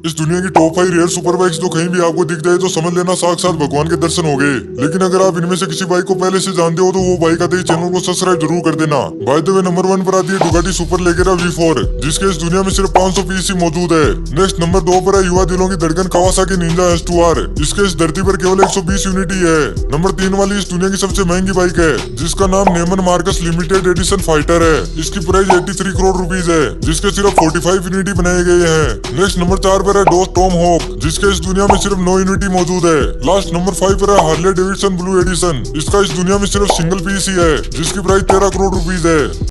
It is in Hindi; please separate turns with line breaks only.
इस दुनिया की टॉप 5 रेयर सुपर बाइक्स तो कहीं भी आपको दिख जाए तो समझ लेना साक्षात भगवान के दर्शन हो गए। लेकिन अगर आप इनमें से किसी बाइक को पहले से जानते हो तो वो बाइक आते ही चैनल को सब्सक्राइब जरूर कर देना। बाय द वे नंबर 1 पर आती है डुगाटी सुपर लेगेरा V4, जिसके इस दुनिया में सिर्फ 500 पीस ही मौजूद है। नेक्स्ट नंबर 2 पर है युवा दिलों की धड़कन कावासाकी निंजा S2R, इसके इस धरती पर केवल 120 यूनिट ही है। नंबर 3 वाली इस दुनिया की सबसे महंगी बाइक है, जिसका नाम Neyman Marcus limited edition fighter है। इसकी प्राइस 83 करोड़ रुपीज है, जिसके सिर्फ 45 यूनिट ही बनाए गए हैं। नेक्स्ट नंबर 4 पर है डॉस टॉम हॉक, जिसके इस दुनिया में सिर्फ 9 यूनिट ही मौजूद है। लास्ट नंबर 5 पर है हार्ले डेविडसन ब्लू एडिशन, इसका इस दुनिया में सिर्फ सिंगल पीस ही है, जिसकी प्राइस 13 करोड़ रुपीज है।